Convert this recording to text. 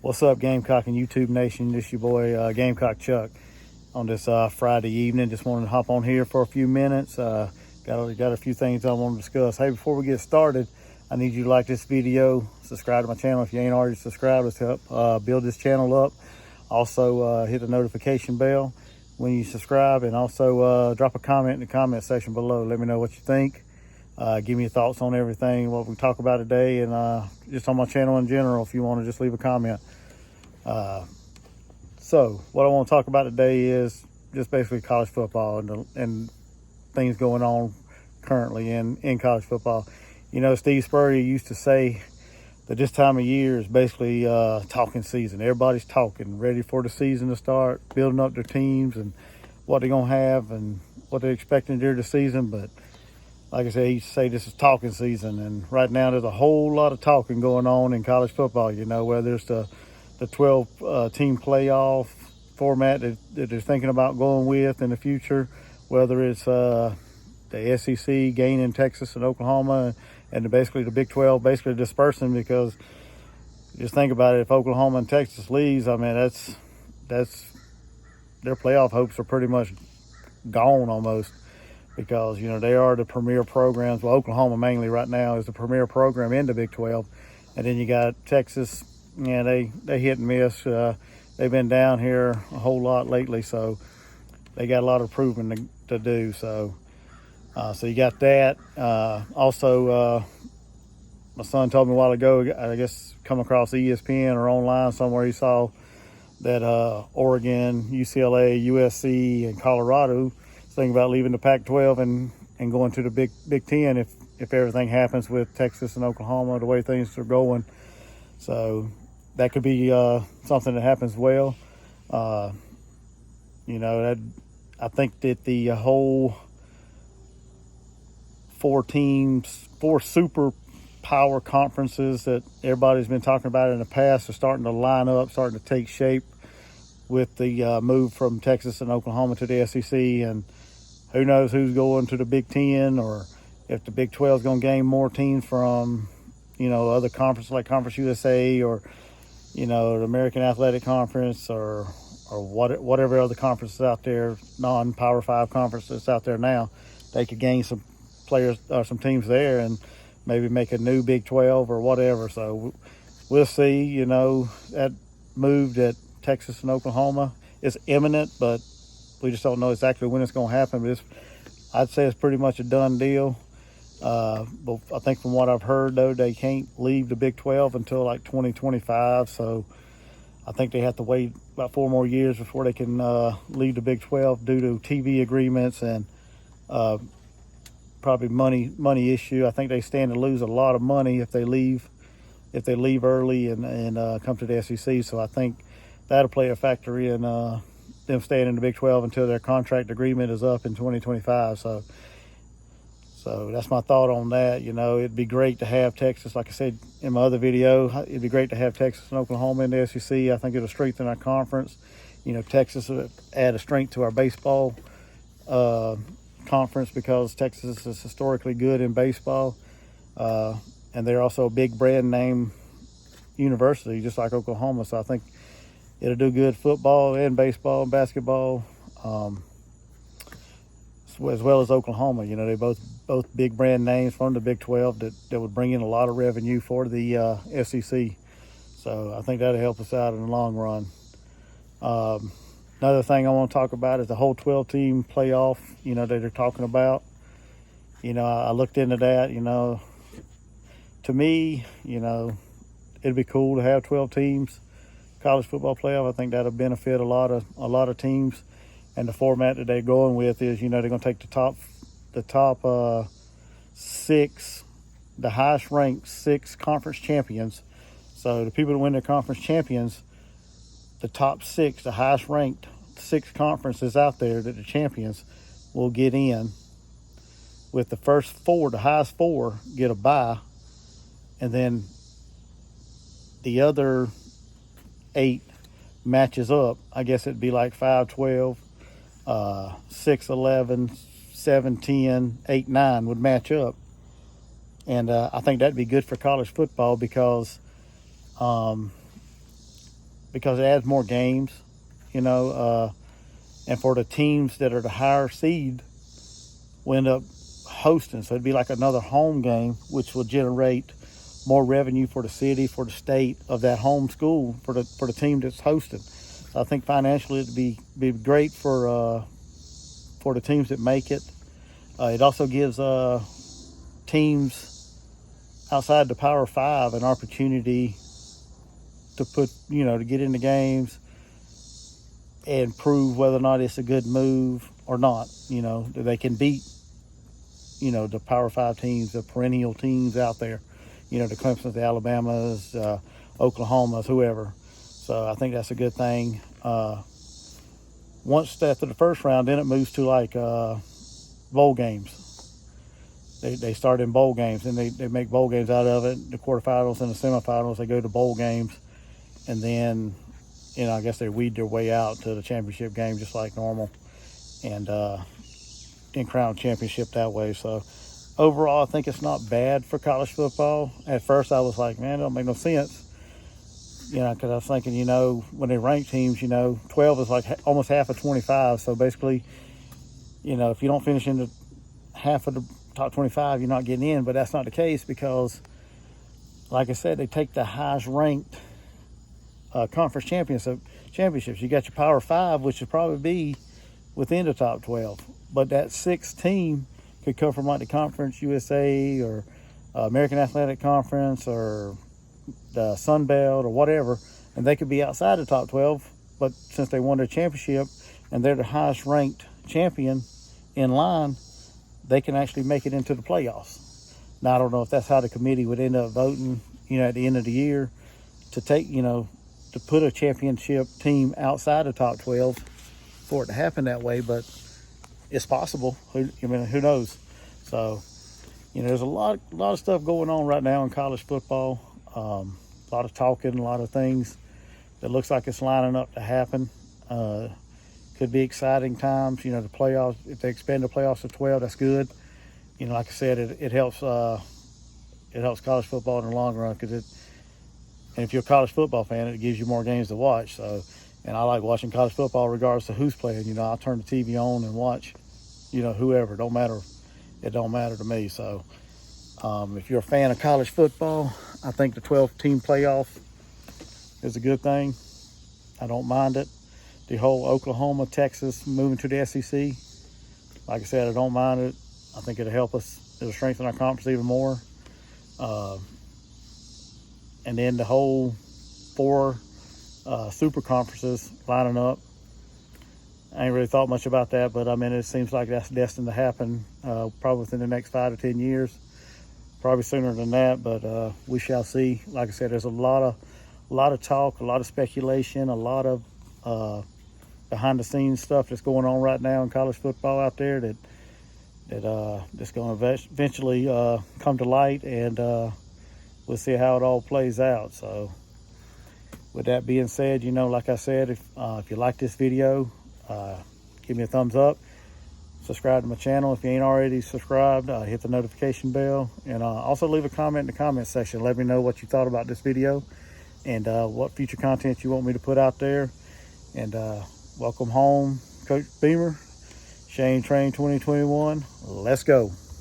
What's up, Gamecock and YouTube Nation? This your boy Gamecock Chuck on this Friday evening. Just wanted to hop on here for a few minutes. Got a few things I want to discuss. Hey, before we get started, I need you to like this video, subscribe to my channel if you ain't already subscribed. Let's help build this channel up. Also, hit the notification bell when you subscribe, and also drop a comment in the comment section below. Let me know what you think. Give me your thoughts on everything, what we talk about today, and just on my channel in general, if you want to just leave a comment. So what I want to talk about today is just basically college football and things going on currently in college football. You know, Steve Spurrier used to say that this time of year is basically talking season. Everybody's talking, ready for the season to start, building up their teams and what they're going to have and what they're expecting during the season. But like I said, he used to say this is talking season, and right now there's a whole lot of talking going on in college football. You know, whether it's the 12 team playoff format that they're thinking about going with in the future, whether it's the SEC gaining Texas and Oklahoma, and basically the Big 12 basically dispersing, because just think about it, if Oklahoma and Texas leaves, I mean, that's their playoff hopes are pretty much gone almost, because, you know, they are the premier programs. Well, Oklahoma mainly right now is the premier program in the Big 12. And then you got Texas, yeah, they hit and miss. They've been down here a whole lot lately, so they got a lot of proving to do. So you got that. Also, my son told me a while ago, I guess come across ESPN or online somewhere, he saw that Oregon, UCLA, USC, and Colorado thinking about leaving the Pac-12 and going to the Big Ten if everything happens with Texas and Oklahoma the way things are going. So that could be something that happens well. You know, I think that the whole four super power conferences that everybody's been talking about in the past are starting to line up, starting to take shape with the move from Texas and Oklahoma to the SEC. And who knows who's going to the Big Ten, or if the Big 12 is going to gain more teams from, you know, other conferences like Conference USA, or, you know, the American Athletic Conference, or whatever other conferences out there, non-Power 5 conferences out there now. They could gain some players or some teams there and maybe make a new Big 12 or whatever. So we'll see. You know, that move that Texas and Oklahoma is imminent, but we just don't know exactly when it's going to happen. But I'd say it's pretty much a done deal. But I think from what I've heard, though, they can't leave the Big 12 until like 2025. So I think they have to wait about 4 more years before they can leave the Big 12 due to TV agreements and probably money issue. I think they stand to lose a lot of money if they leave early and come to the SEC. So I think that'll play a factor in them staying in the Big 12 until their contract agreement is up in 2025. So that's my thought on that. You know, it'd be great to have Texas, like I said in my other video, it'd be great to have Texas and Oklahoma in the SEC. I think it'll strengthen our conference. You know, Texas will add a strength to our baseball conference, because Texas is historically good in baseball. And they're also a big brand name university, just like Oklahoma. So I think it'll do good football and baseball and basketball, as well as Oklahoma. You know, they both big brand names from the Big 12 that would bring in a lot of revenue for the SEC. So I think that'll help us out in the long run. Another thing I want to talk about is the whole 12-team playoff, you know, that they're talking about. You know, I looked into that. You know, to me, you know, it'd be cool to have 12 teams college football playoff. I think that'll benefit a lot of teams. And the format that they're going with is, you know, they're going to take the top 6, the highest ranked 6 conference champions. So the people that win their conference champions, the top 6, the highest ranked 6 conferences out there that the champions will get in. With the first 4, the highest 4 get a bye, and then the other 8 matches up. I guess it'd be like 5-12, 6-11, 7-10, 8-9 would match up. And I think that'd be good for college football, because because it adds more games, you know, and for the teams that are the higher seed, we end up hosting. So it'd be like another home game, which will generate more revenue for the city, for the state of that home school, for the team that's hosting. So I think financially it'd be great for the teams that make it. It also gives teams outside the Power Five an opportunity to to get into games and prove whether or not it's a good move or not. You know, that they can beat, the Power Five teams, the perennial teams out there. You know, the Clemsons, the Alabamas, Oklahomas, whoever. So I think that's a good thing. Once after the first round, then it moves to like bowl games. They start in bowl games, and they make bowl games out of it. The quarterfinals and the semifinals, they go to bowl games, and then, I guess they weed their way out to the championship game just like normal, and crown championship that way. So overall, I think it's not bad for college football. At first, I was like, man, it don't make no sense. Because I was thinking, when they rank teams, 12 is like almost half of 25. So basically, if you don't finish in the half of the top 25, you're not getting in. But that's not the case because, like I said, they take the highest ranked conference championships. You got your Power 5, which would probably be within the top 12. But that sixth team could come from like the Conference USA or American Athletic Conference or the Sun Belt or whatever, and they could be outside the top 12, but since they won their championship and they're the highest ranked champion in line, they can actually make it into the playoffs. Now, I don't know if that's how the committee would end up voting, at the end of the year to take, to put a championship team outside the top 12 for it to happen that way, but it's possible. Who knows? So, there's a lot of stuff going on right now in college football. A lot of talking, a lot of things that looks like it's lining up to happen. Could be exciting times. The playoffs, if they expand the playoffs to 12, that's good. Like I said, it helps college football in the long run and if you're a college football fan, it gives you more games to watch. So, and I like watching college football regardless of who's playing. I'll turn the TV on and watch, whoever. It don't matter to me. So, if you're a fan of college football, I think the 12-team playoff is a good thing. I don't mind it. The whole Oklahoma, Texas moving to the SEC, like I said, I don't mind it. I think it'll help us. It'll strengthen our conference even more. And then the whole 4 super conferences lining up. I ain't really thought much about that, but it seems like that's destined to happen probably within the next 5 to 10 years. Probably sooner than that, but we shall see. Like I said, there's a lot of talk, a lot of speculation, a lot of behind the scenes stuff that's going on right now in college football out there that's going to eventually come to light, and we'll see how it all plays out. So with that being said, like I said, if you like this video, give me a thumbs up. Subscribe to my channel if you ain't already subscribed. Hit the notification bell, and also leave a comment in the comment section. Let me know what you thought about this video and what future content you want me to put out there. And welcome home, Coach Beamer. Shane Train 2021. Let's go.